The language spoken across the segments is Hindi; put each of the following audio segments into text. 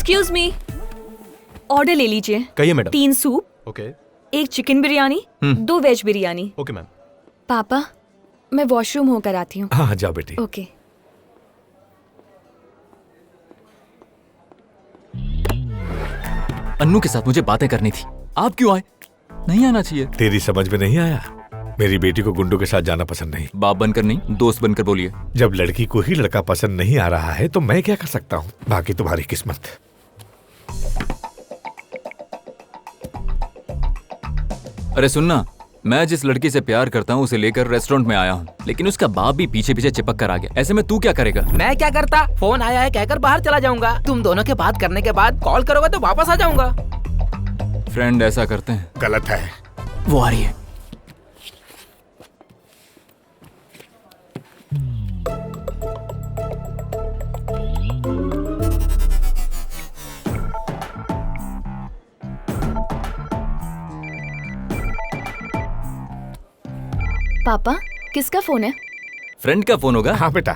एक्सक्यूज मी, ऑर्डर ले लीजिए। कहिए madam. 3 soup, okay. 1 chicken biryani, 2 veg biryani. Okay ma'am. पापा, मैं वॉशरूम होकर आती हूँ। हाँ जाओ बेटी। ओके। अन्नू के साथ मुझे बातें करनी थी, आप क्यों आए? नहीं आना चाहिए। तेरी समझ में नहीं आया? मेरी बेटी को गुंडों के साथ जाना पसंद नहीं। बाप बनकर नहीं, दोस्त बनकर बोलिए। जब लड़की को ही लड़का पसंद नहीं आ रहा है तो मैं क्या कर सकता हूँ? बाकी तुम्हारी किस्मत। अरे सुनना, मैं जिस लड़की से प्यार करता हूँ उसे लेकर रेस्टोरेंट में आया हूँ, लेकिन उसका बाप भी पीछे पीछे चिपक कर आ गया। ऐसे में तू क्या करेगा? मैं क्या करता, फोन आया है कहकर बाहर चला जाऊंगा। तुम दोनों के बात करने के बाद कॉल करोगे तो वापस आ जाऊंगा। फ्रेंड ऐसा करते हैं? गलत है। वो आ रही है। पापा, किसका फोन है? फ्रेंड का फोन होगा। हाँ बेटा,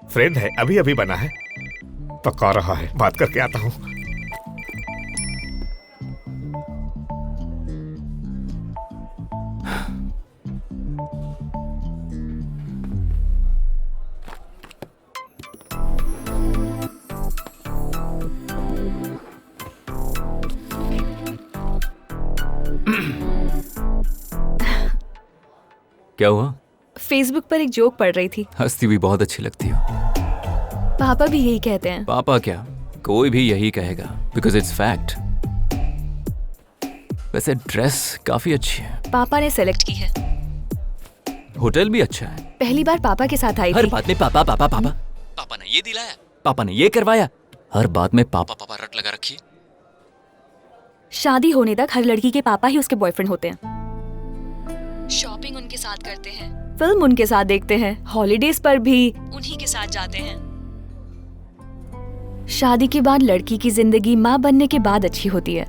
फ्रेंड है, अभी अभी बना है। पका रहा है, बात करके आता हूँ। क्या हुआ? फेसबुक पर एक जोक पढ़ रही थी। हंसती हुई बहुत अच्छी लगती हो। पापा भी यही कहते हैं। पापा क्या, कोई भी यही कहेगा, बिकॉज इट्स फैक्ट। वैसे ड्रेस काफी अच्छी है। पापा ने सेलेक्ट की है। होटल भी अच्छा है। पहली बार पापा के साथ आई हर थी। बात में पापा पापा पापा। पापा ने ये दिलाया, पापा ने ये करवाया, हर बात में पापा पापा रट लगा रखी। शादी होने तक हर लड़की के पापा ही उसके बॉयफ्रेंड होते हैं। शॉपिंग उनके साथ करते हैं, फिल्म उनके साथ देखते हैं, हॉलीडेज पर भी उन्हीं के साथ जाते हैं। शादी के बाद लड़की की जिंदगी माँ बनने के बाद अच्छी होती है,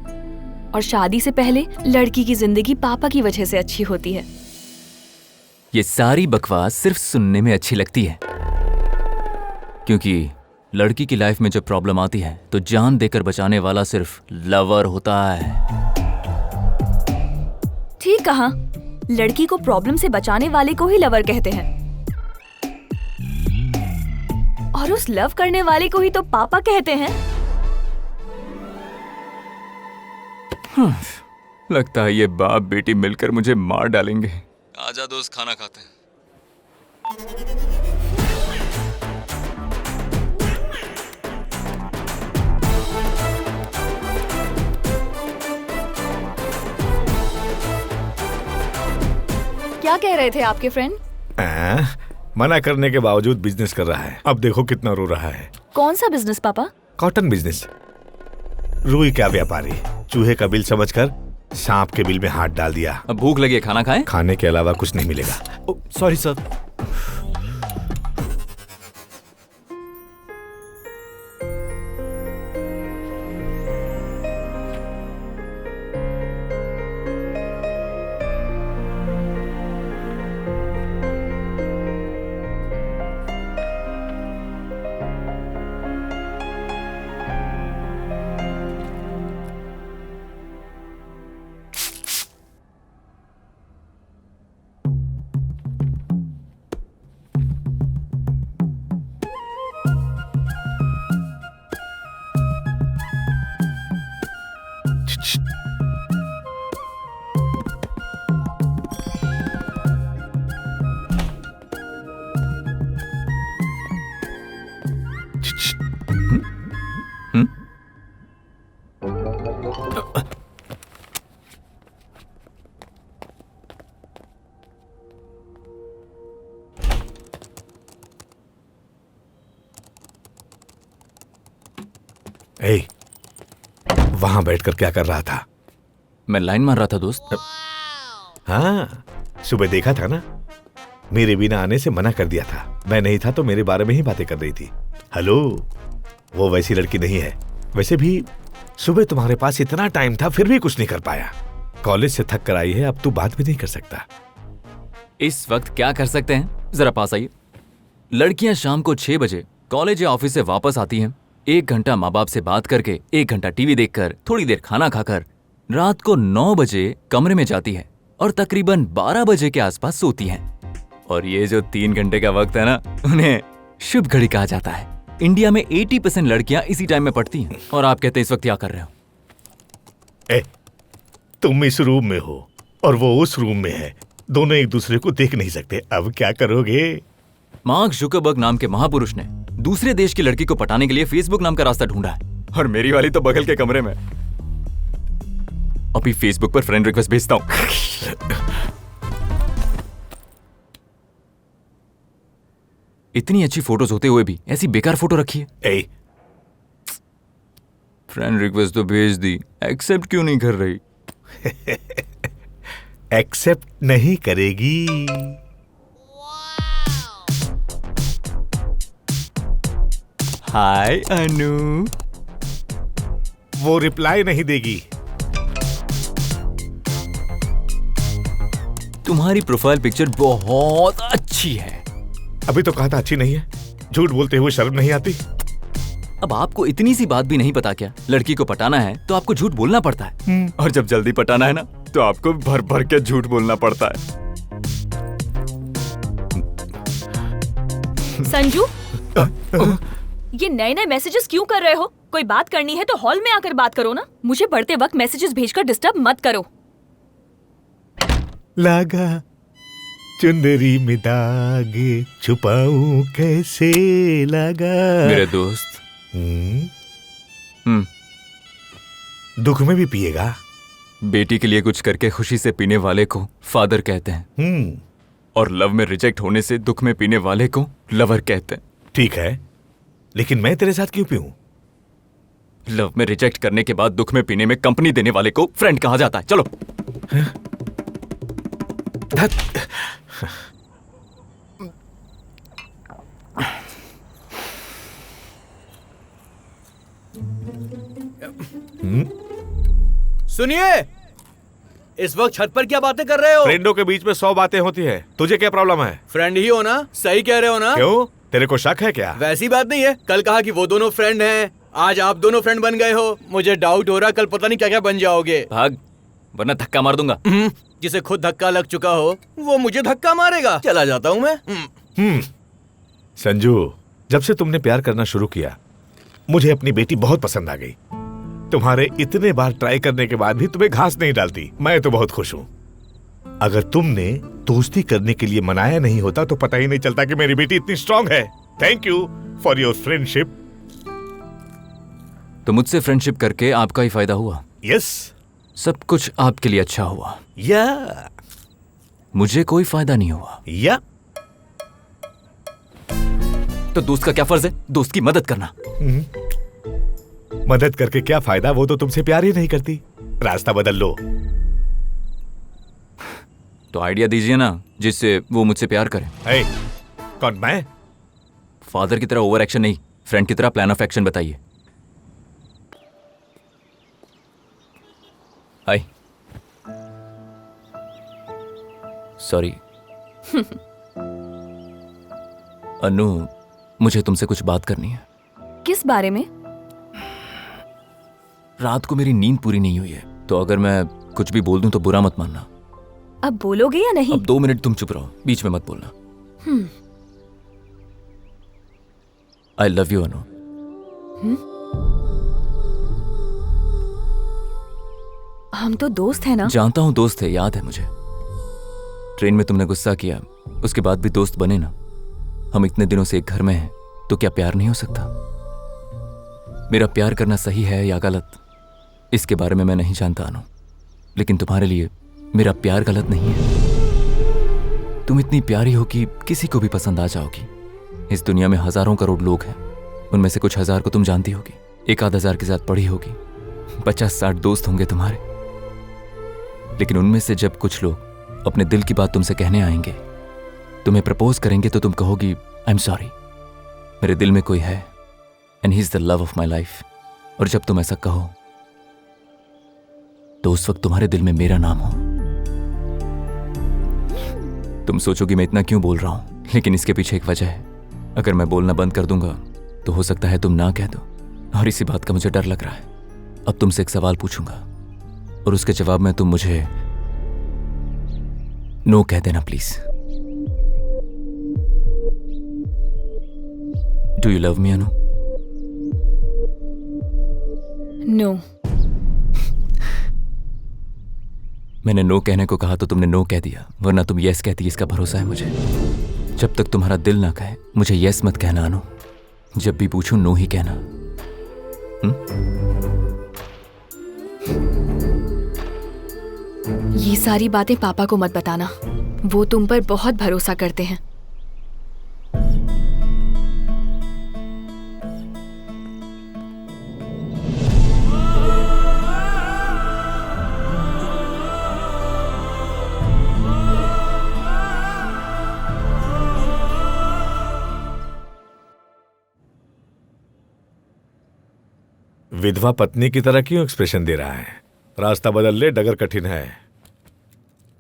और शादी से पहले लड़की की जिंदगी पापा की वजह से अच्छी होती है। ये सारी बकवास सिर्फ सुनने में अच्छी लगती है, क्योंकि लड़की की लाइफ में जब प्रॉब्लम आती है तो जान देकर बचाने वाला सिर्फ लवर होता है। ठीक कहा, लड़की को प्रॉब्लम से बचाने वाले को ही लवर कहते हैं, और उस लव करने वाले को ही तो पापा कहते हैं। लगता है ये बाप बेटी मिलकर मुझे मार डालेंगे। आजा दोस्त, खाना खाते हैं। क्या कह रहे थे आपके फ्रेंड? मना करने के बावजूद बिजनेस कर रहा है। अब देखो कितना रो रहा है। कौन सा बिजनेस पापा? Cotton business. रुई का व्यापारी चूहे का बिल समझकर सांप के बिल में हाथ डाल दिया। अब भूख लगी है, खाना खाएं? खाने के अलावा कुछ नहीं मिलेगा। Sorry sir. ए, वहां बैठकर क्या कर रहा था? मैं लाइन मार रहा था दोस्त। हाँ, सुबह देखा था ना, मेरे बिना आने से मना कर दिया था। मैं नहीं था तो मेरे बारे में ही बातें कर रही थी। हेलो, वो वैसी लड़की नहीं है। वैसे भी सुबह तुम्हारे पास इतना टाइम था फिर भी कुछ नहीं कर पाया। कॉलेज से थक कर आई है, अब तू बात भी नहीं कर सकता। इस वक्त क्या कर सकते हैं, जरा पास आइए। लड़कियां शाम को 6 बजे कॉलेज या ऑफिस से वापस आती हैं, 1 घंटा माँ बाप से बात करके, 1 घंटा टीवी देखकर, थोड़ी देर खाना खाकर रात को 9 बजे कमरे में जाती है और तकरीबन 12 बजे के आसपास सोती है। और ये जो 3 घंटे का वक्त है ना, उन्हें शुभ घड़ी कहा जाता है। इंडिया में 80% लड़कियां इसी टाइम में पढ़ती हैं। और आप कहते हैं इस वक्त क्या कर रहे हो? तुम इस रूम में हो और वो उस रूम में है, दोनों एक दूसरे को देख नहीं सकते। अब क्या करोगे? मार्क जुकरबर्ग नाम के महापुरुष ने दूसरे देश की लड़की को पटाने के लिए फेसबुक नाम का रास्ता ढूंढा है, और मेरी वाली तो बगल के कमरे में। अभी फेसबुक पर फ्रेंड रिक्वेस्ट भेजता हूं। इतनी अच्छी फोटोज होते हुए भी ऐसी बेकार फोटो रखी है। फ्रेंड रिक्वेस्ट तो भेज दी, एक्सेप्ट क्यों नहीं कर रही? एक्सेप्ट नहीं करेगी। हाय अनु। वो रिप्लाई नहीं देगी। तुम्हारी प्रोफाइल पिक्चर बहुत अच्छी है। अभी तो कहा था अच्छी नहीं है। झूठ बोलते हुए शर्म नहीं आती? अब आपको इतनी सी बात भी नहीं पता क्या? लड़की को पटाना है तो आपको झूठ बोलना पड़ता है, और जब जल्दी पटाना है ना तो आपको भर भर के झूठ बोलना पड़ता है। संजू, ये नए नए मैसेजेस क्यों कर रहे हो? कोई बात करनी है तो हॉल में आकर बात करो ना। मुझे पढ़ते वक्त मैसेजेस भेजकर डिस्टर्ब मत करो। लागा चुंदरी में दाग, छुपाऊं कैसे लागा। मेरे दोस्त। दुख में भी पिएगा? बेटी के लिए कुछ करके खुशी से पीने वाले को फादर कहते हैं, और लव में रिजेक्ट होने से दुख में पीने वाले को लवर कहते हैं। ठीक है, लेकिन मैं तेरे साथ क्यों पीऊं? लव में रिजेक्ट करने के बाद दुख में पीने में कंपनी देने वाले को फ्रेंड कहा जाता है। चलो। सुनिए, इस वक्त छत पर क्या बातें कर रहे हो? फ्रेंडों के बीच में 100 बातें होती है। तुझे क्या प्रॉब्लम है? फ्रेंड ही हो ना? सही कह रहे हो ना? क्यों? तेरे को शक है क्या? वैसी बात नहीं है। कल कहा कि वो दोनों फ्रेंड हैं, आज आप दोनों फ्रेंड बन गए हो। मुझे डाउट हो रहा कल पता नहीं क्या क्या बन जाओगे। भाग, वरना धक्का मार दूंगा। जिसे खुद धक्का लग चुका हो वो मुझे धक्का मारेगा। चला जाता हूँ मैं। संजू, जब से तुमने प्यार करना शुरू किया मुझे अपनी बेटी बहुत पसंद आ गई। तुम्हारे इतने बार ट्राई करने के बाद भी तुम्हें घास नहीं डालती। मैं तो बहुत खुश हूँ। अगर तुमने दोस्ती करने के लिए मनाया नहीं होता तो पता ही नहीं चलता कि मेरी बेटी इतनी स्ट्रांग है। Thank you for your friendship. तो मुझसे फ्रेंडशिप करके आपका ही फायदा हुआ। यस, सब कुछ आपके लिए अच्छा हुआ। या मुझे कोई फायदा नहीं हुआ। या तो दोस्त का क्या फर्ज है? दोस्त की मदद करना। मदद करके क्या फायदा? वो तो तुमसे प्यार ही नहीं करती। रास्ता बदल लो। तो आइडिया दीजिए ना जिससे वो मुझसे प्यार करे। hey, कौन? मैं? फादर की तरह ओवर एक्शन नहीं, फ्रेंड की तरह प्लान ऑफ एक्शन बताइए। हाय। सॉरी। अनु, मुझे तुमसे कुछ बात करनी है। किस बारे में? रात को मेरी नींद पूरी नहीं हुई है, तो अगर मैं कुछ भी बोल दूं तो बुरा मत मानना। अब बोलोगे या नहीं? अब 2 मिनट तुम चुप रहो, बीच में मत बोलना। आई लव यू अनु। हम तो दोस्त हैं ना? जानता हूं दोस्त है, याद है मुझे। ट्रेन में तुमने गुस्सा किया, उसके बाद भी दोस्त बने ना। हम इतने दिनों से एक घर में हैं, तो क्या प्यार नहीं हो सकता? मेरा प्यार करना सही है या गलत, इसके बारे में मैं नहीं जानता अनु, लेकिन तुम्हारे लिए मेरा प्यार गलत नहीं है। तुम इतनी प्यारी हो कि किसी को भी पसंद आ जाओगी। इस दुनिया में हजारों करोड़ लोग हैं, उनमें से कुछ हजार को तुम जानती होगी, 1-1000 के साथ पढ़ी होगी, 50-60 दोस्त होंगे तुम्हारे। लेकिन उनमें से जब कुछ लोग अपने दिल की बात तुमसे कहने आएंगे, तुम्हें प्रपोज करेंगे, तो तुम कहोगी आई एम सॉरी, मेरे दिल में कोई है and he is the love of my life. और जब तुम ऐसा कहो तो उस वक्त तुम्हारे दिल में मेरा नाम हो। तुम सोचोगी मैं इतना क्यों बोल रहा हूं, लेकिन इसके पीछे एक वजह है। अगर मैं बोलना बंद कर दूंगा तो हो सकता है तुम ना कह दो, और इसी बात का मुझे डर लग रहा है। अब तुमसे एक सवाल पूछूंगा और उसके जवाब में तुम मुझे नो कह देना please. Do you love me Anu? No. मैंने नो कहने को कहा तो तुमने नो कह दिया, वरना तुम यस कहती। इसका भरोसा है मुझे। जब तक तुम्हारा दिल ना कहे मुझे यस मत कहना अनु। जब भी पूछूं नो ही कहना। ये सारी बातें पापा को मत बताना, वो तुम पर बहुत भरोसा करते हैं। विधवा पत्नी की तरह क्यों एक्सप्रेशन दे रहा है? रास्ता बदल ले, डगर कठिन है।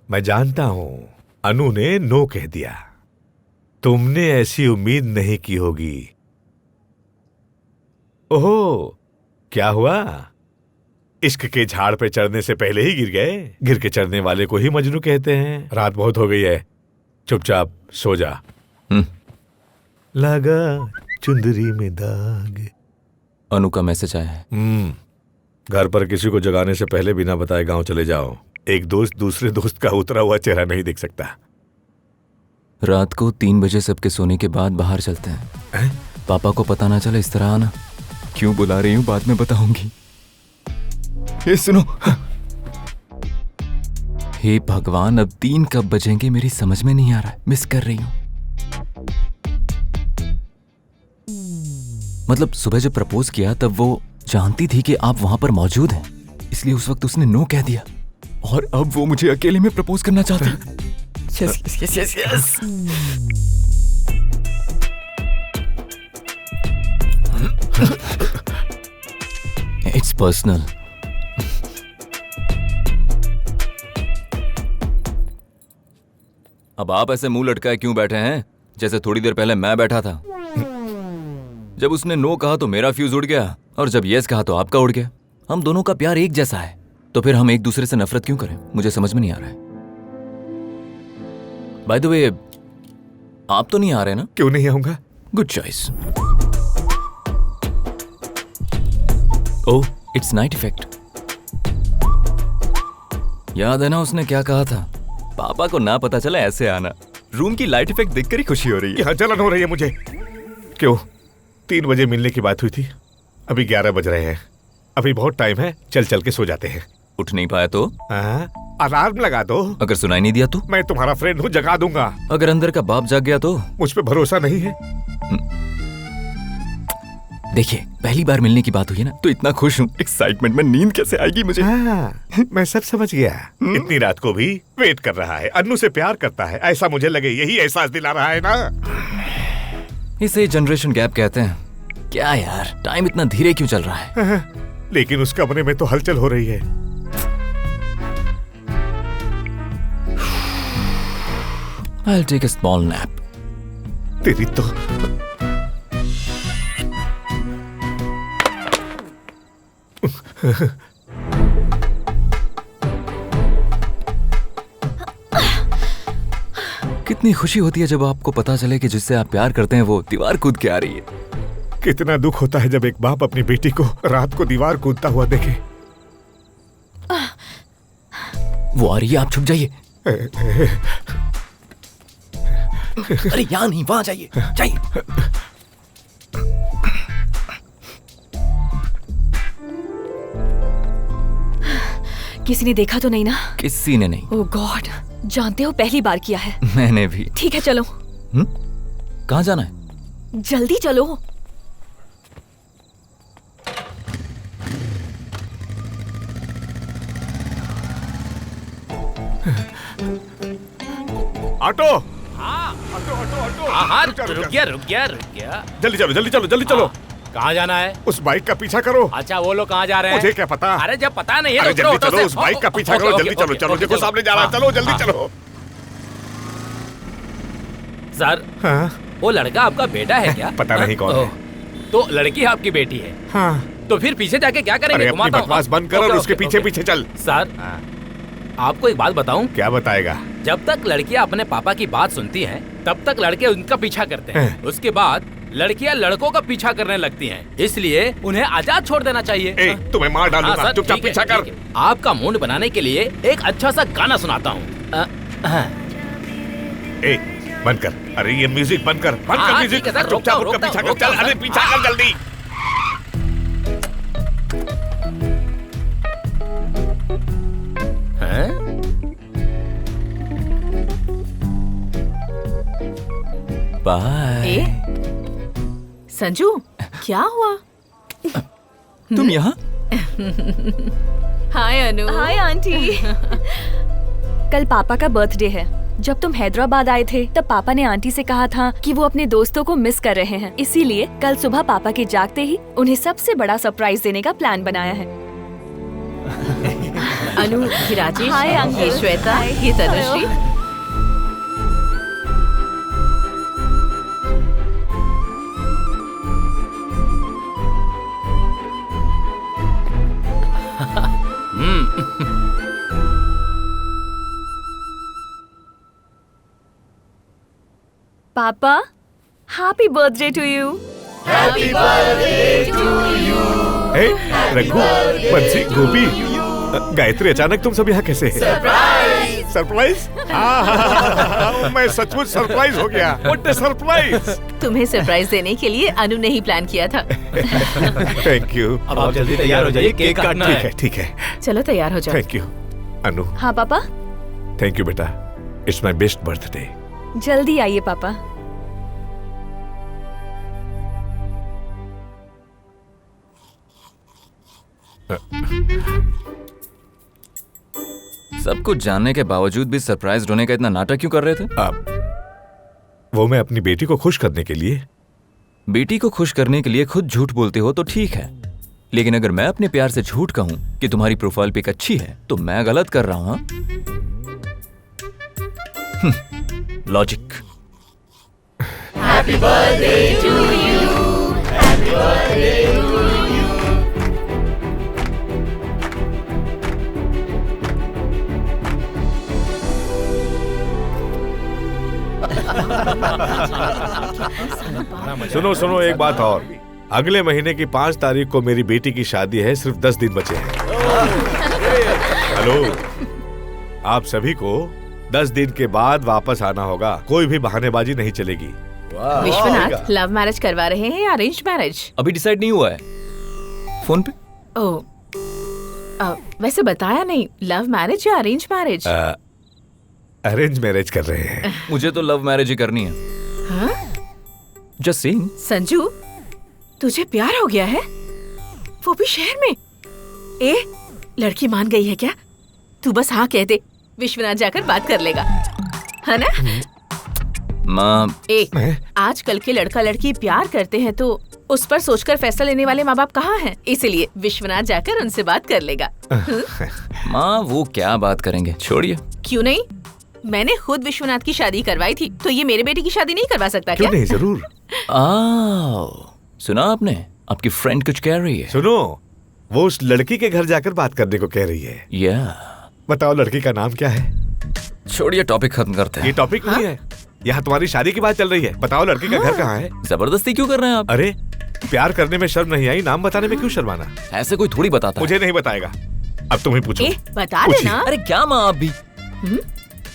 मैं जानता हूं अनु ने नो कह दिया। तुमने ऐसी उम्मीद नहीं की होगी। ओहो, क्या हुआ? इश्क के झाड़ पे चढ़ने से पहले ही गिर गए? गिर के चढ़ने वाले को ही मजनू कहते हैं। रात बहुत हो गई है, चुपचाप सो जा। लगा चुंदरी में दाग। अनु का मैसेज आया है। घर पर किसी को जगाने से पहले बिना बताए गांव चले जाओ। एक दोस्त दूसरे दोस्त का उतरा हुआ चेहरा नहीं देख सकता। रात को 3 बजे सबके सोने के बाद बाहर चलते हैं। पापा को पता ना चले, इस तरह आना। क्यों बुला रही हूं बाद में बताऊंगी। ये सुनो। हे भगवान, अब 3 कब बजेंगे मेरी समझ में नहीं आ रहा है। मिस कर रही हूं। मतलब सुबह जब प्रपोज किया तब वो जानती थी कि आप वहां पर मौजूद हैं, इसलिए उस वक्त उसने नो कह दिया। और अब वो मुझे अकेले में प्रपोज करना चाहती है। Yes yes yes yes. It's personal. अब आप ऐसे मुंह लटकाए क्यों बैठे हैं, जैसे थोड़ी देर पहले मैं बैठा था। जब उसने नो कहा तो मेरा फ्यूज उड़ गया, और जब यस कहा तो आपका उड़ गया। हम दोनों का प्यार एक जैसा है, तो फिर हम एक दूसरे से नफरत क्यों करें? मुझे समझ में नहीं आ रहा है। बाय द वे, आप तो नहीं आ रहे ना? क्यों नहीं आऊंगा? Good choice. Oh, it's night effect. याद है ना उसने क्या कहा था? पापा को ना पता चला ऐसे आना। रूम की लाइट इफेक्ट देखकर ही खुशी हो रही है। यहाँ जलन हो रही है मुझे। क्यों? 3 बजे मिलने की बात हुई थी, अभी 11 बज रहे हैं। अभी बहुत टाइम है, चल चल के सो जाते हैं। उठ नहीं पाया तो? अलार्म लगा दो। अगर सुनाई नहीं दिया तो? मैं तुम्हारा फ्रेंड हूँ, जगा दूंगा। अगर अंदर का बाप जाग गया तो? मुझ पे भरोसा नहीं है? देखिए, पहली बार मिलने की बात हुई है ना, तो इतना खुश हूँ। एक्साइटमेंट में नींद कैसे आएगी मुझे? मैं सब समझ गया। इतनी रात को भी वेट कर रहा है, अन्नू से प्यार करता है, ऐसा मुझे लगे। यही एहसास दिला रहा है ना। इसे जनरेशन गैप कहते हैं। क्या यार, टाइम इतना धीरे क्यों चल रहा है? लेकिन उस कमरे में तो हलचल हो रही है। I'll take a small nap. तेरी तो कितनी खुशी होती है जब आपको पता चले कि जिससे आप प्यार करते हैं वो दीवार कूद के आ रही है। कितना दुख होता है जब एक बाप अपनी बेटी को रात को दीवार कूदता हुआ देखे। वो आ रही है, आप छुप जाइए। अरे यहाँ नहीं, वहां जाइए, जाइए। किसी ने देखा तो नहीं ना? किसी ने नहीं। ओह गॉड, जानते हो पहली बार किया है। मैंने भी। ठीक है चलो। कहाँ जाना है? जल्दी चलो। ऑटो। हाँ ऑटो ऑटो ऑटो। हाँ, रुक रुक गया। जल्दी चलो जल्दी चलो जल्दी चलो। कहाँ जाना है? उस बाइक का पीछा करो। अच्छा, वो लोग कहाँ जा रहे हैं? मुझे क्या पता। अरे जब पता नहीं है अरे तो जल्दी उतरो चलो, ऑटो उस से। बाइक का पीछा करो। जल्दी चलो चलो, देखो सामने जा रहा है। चलो जल्दी चलो। सर, हाँ, वो लड़का आपका बेटा है क्या? पता नहीं कौन है। तो लड़की आपकी बेटी है। हाँ। तो फिर पीछे जाके क्या करेंगे? अरे अपनी घुमाता हूँ। बकवास बंद कर और ओके, उसके ओके, पीछे ओके। पीछे चल। सर, आपको एक बात बताऊं? क्या बताएगा? जब तक लड़कियां अपने पापा की बात सुनती हैं, तब तक लड़के उनका पीछा करते हैं। उसके बाद लड़कियां लड़कों का पीछा करने लगती हैं। इसलिए उन्हें आजाद छोड़ देना चाहिए। ए, तुम्हें मार डालूंगा। हाँ, सर, चुपचाप ठीक है, पीछा कर। ठीक है। आपका मूड बनाने के लिए एक अच्छा सा गाना सुनाता हूँ। ए, बंद कर। अरे ये म्यूजिक बंद कर। बंद कर हाँ, म्यूजिक। ठीक है सर, चुपचाप रोकता उसका हूँ, पीछा कर। रोकता चल, हूँ, अरे सर। पीछा कर जल्दी। बाय। ए, संजू, क्या हुआ? तुम यहाँ? हाय अनु। Hi aunty. कल पापा का बर्थडे है। जब तुम हैदराबाद आए थे तब पापा ने आंटी से कहा था कि वो अपने दोस्तों को मिस कर रहे हैं, इसीलिए कल सुबह पापा के जागते ही उन्हें सबसे बड़ा सरप्राइज देने का प्लान बनाया है। अनु, ये राजेश, हाय अंकल। ये श्वेता, ये तनुश्री। पापा, हैप्पी बर्थडे टू यू। ए, रघु, बंसी, गोपी, गायत्री, अचानक तुम सब यहाँ कैसे हैं? सरप्राइज? मैं सचमुच सरप्राइज हो गया। What a surprise! तुम्हें सरप्राइज देने के लिए अनु ने ही प्लान किया था। Thank you. अब आप जल्दी तैयार हो जाइए, केक काटना ठीक है। है, ठीक है। चलो तैयार हो जाओ। Thank you. अनु, हाँ पापा, थैंक यू बेटा। It's my best birthday. जल्दी आइए पापा। सब कुछ जानने के बावजूद भी सरप्राइज होने का इतना नाटक क्यों कर रहे थे? वो मैं अपनी बेटी को खुश करने के लिए। बेटी को खुश करने के लिए खुद झूठ बोलते हो तो ठीक है, लेकिन अगर मैं अपने प्यार से झूठ कहूं कि तुम्हारी प्रोफाइल पिक अच्छी है तो मैं गलत कर रहा हूं। लॉजिक। सुनो सुनो, एक बात और। अगले महीने की 5 तारीख को मेरी बेटी की शादी है। सिर्फ 10 दिन बचे हैं। हेलो, आप सभी को 10 दिन के बाद वापस आना होगा। कोई भी बहानेबाजी नहीं चलेगी। विश्वनाथ, लव मैरिज करवा रहे हैं या अरेंज मैरिज? अभी डिसाइड नहीं हुआ है। फोन पे? ओह, वैसे बताया नहीं, लव मैरिज या अरेंज मैरिज? अरेंज मैरिज कर रहे हैं। मुझे तो लव मैरिज ही करनी है। हाँ? Just saying. संजू, तुझे प्यार हो गया है? वो भी शहर में? ए, लड़की मान गई है क्या? तू बस हाँ कह दे, विश्वनाथ जाकर बात कर लेगा, है ना? माँ, आजकल के लड़का लड़की प्यार करते हैं तो उस पर सोचकर फैसला लेने वाले माँ बाप कहाँ हैं? इसीलिए विश्वनाथ जाकर उनसे बात कर लेगा। माँ वो क्या बात करेंगे, छोड़िए। क्यों नहीं? मैंने खुद विश्वनाथ की शादी करवाई थी, तो ये मेरे बेटे की शादी नहीं करवा सकता क्यों क्या? नहीं, जरूर। सुना आपने? आपकी फ्रेंड कुछ कह रही है। सुनो, वो उस लड़की के घर जाकर बात करने को कह रही है। या बताओ लड़की का नाम क्या है? छोड़िए, टॉपिक खत्म करते ये हैं। टॉपिक नहीं है, यहाँ तुम्हारी शादी की बात चल रही है। बताओ लड़की का घर कहाँ है? जबरदस्ती क्यों कर रहे हैं आप? अरे, प्यार करने में शर्म नहीं आई, नाम बताने में क्यों शर्माना? ऐसे कोई थोड़ी बताता है। मुझे नहीं बताएगा। अब तुम्हें पूछो। ए, बता पूछिए। देना। अरे क्या माँ, आप भी?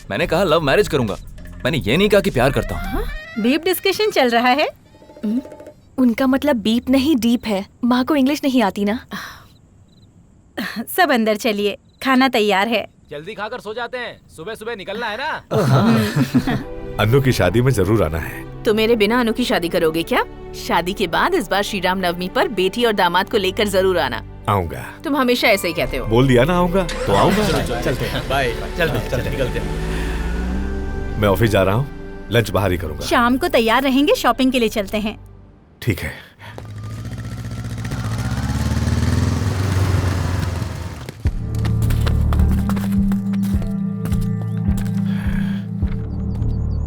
मैंने कहा लव मैरिज करूंगा, मैंने ये नहीं कहा कि प्यार करता हूँ। बीप डिस्कशन चल रहा है। उनका मतलब बीप नहीं डीप है। माँ को इंग्लिश नहीं आती ना। सब अंदर चलिए, खाना तैयार है। जल्दी खाकर सो जाते हैं, सुबह सुबह निकलना है ना। अन्नू की शादी में जरूर आना है। तो मेरे बिना अनु की शादी करोगे क्या? शादी के बाद इस बार श्री राम नवमी पर बेटी और दामाद को लेकर जरूर आना। आऊंगा। तुम हमेशा ऐसे ही कहते हो। बोल दिया ना आऊंगा, तो आऊंगा। चलते हैं। बाय। चलते निकलते हैं। मैं ऑफिस जा रहा हूँ, लंच बाहर ही करूंगा। शाम को तैयार रहेंगे, शॉपिंग के लिए चलते हैं। ठीक है।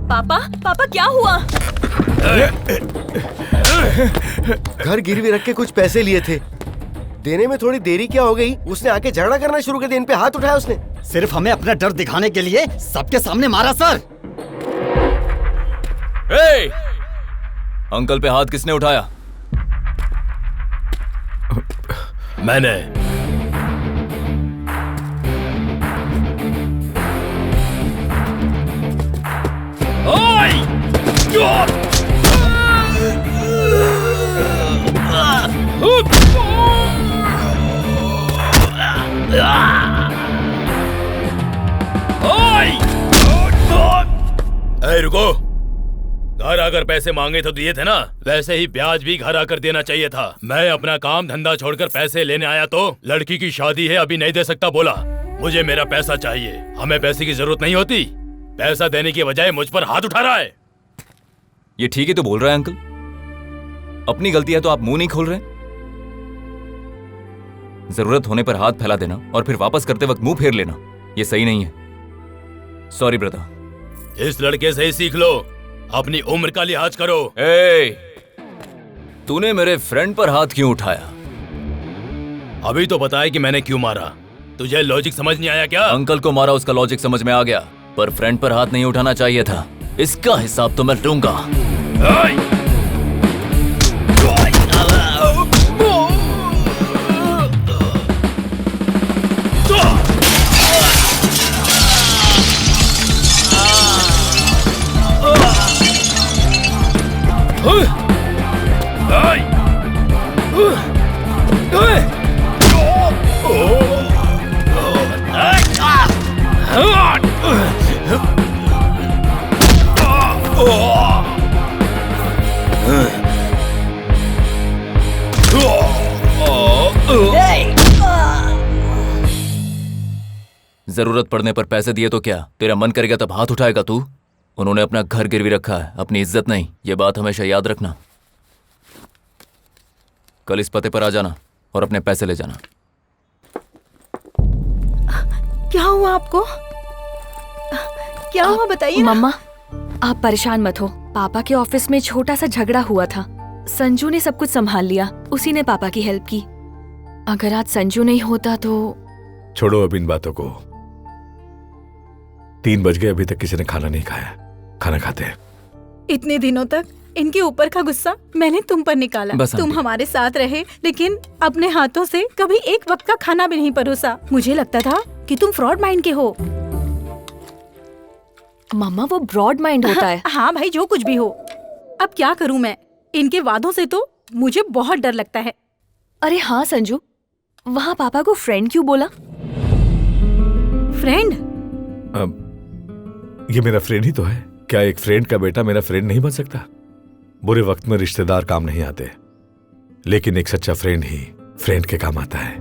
पापा, पापा क्या हुआ? घर गिरवी रख के कुछ पैसे लिए थे, देने में थोड़ी देरी क्या हो गई, उसने आके झगड़ा करना शुरू कर दिया, इन पे हाथ उठाया उसने। सिर्फ हमें अपना डर दिखाने के लिए सबके सामने मारा सर। ए! अंकल पे हाथ किसने उठाया? मैंने। रुको, घर आकर पैसे मांगे तो दिए थे ना, वैसे ही ब्याज भी घर आकर देना चाहिए था। मैं अपना काम धंधा छोड़कर पैसे लेने आया तो लड़की की शादी है, अभी नहीं दे सकता बोला। मुझे मेरा पैसा चाहिए। हमें पैसे की जरूरत नहीं होती, पैसा देने की बजाय मुझ पर हाथ उठा रहा है। ये ठीक ही तो बोल रहा है अंकल, अपनी गलती है तो आप मुंह नहीं खोल रहे। जरूरत होने पर हाथ फैला देना और फिर वापस करते वक्त मुंह फेर लेना, ये सही नहीं है। Sorry brother. इस लड़के से ही सीख लो, अपनी उम्र का लिहाज करो। तूने मेरे फ्रेंड पर हाथ क्यों उठाया? अभी तो बताया कि मैंने क्यों मारा, तुझे लॉजिक समझ नहीं आया क्या? अंकल को मारा उसका लॉजिक समझ में आ गया, पर फ्रेंड पर हाथ नहीं उठाना चाहिए था। इसका हिसाब तो मैं लूंगा। जरूरत पड़ने पर पैसे दिए तो क्या तेरा मन करेगा तब हाथ उठाएगा तू? उन्होंने अपना घर गिरवी रखा है, अपनी इज्जत नहीं। ये बात हमेशा याद रखना। कल इस पते पर आ जाना और अपने पैसे ले जाना। क्या हुआ आपको? क्या हुआ बताइए ना। मम्मा, आप परेशान मत हो। पापा के ऑफिस में छोटा सा झगड़ा हुआ था, संजू ने सब कुछ संभाल लिया, उसी ने पापा की हेल्प की। अगर आज संजू नहीं होता तो। छोड़ो अब इन बातों को। 3 बज गए, अभी तक किसी ने खाना नहीं खाया। खाना खाते हैं। इतने दिनों तक इनके ऊपर का गुस्सा मैंने तुम पर निकाला। बस तुम आंटी। हमारे साथ रहे, लेकिन अपने हाथों से कभी एक वक्त का खाना भी नहीं परोसा। मुझे लगता था कि तुम फ्रॉड माइंड के हो। मम्मा, वो ब्रॉड माइंड होता है। हाँ भाई, जो कुछ भी हो। अब क्या करूं मैं? इनके वादों से तो मुझे बहुत डर लगता है। अरे हाँ संजू, वहाँ पापा को फ्रेंड क्यों बोला? फ्रेंड? ये मेरा फ्रेंड ही तो है। क्या एक फ्रेंड का बेटा मेरा फ्रेंड नहीं बन सकता? बुरे वक्त में रिश्तेदार काम नहीं आते, लेकिन एक सच्चा फ्रेंड ही फ्रेंड के काम आता है।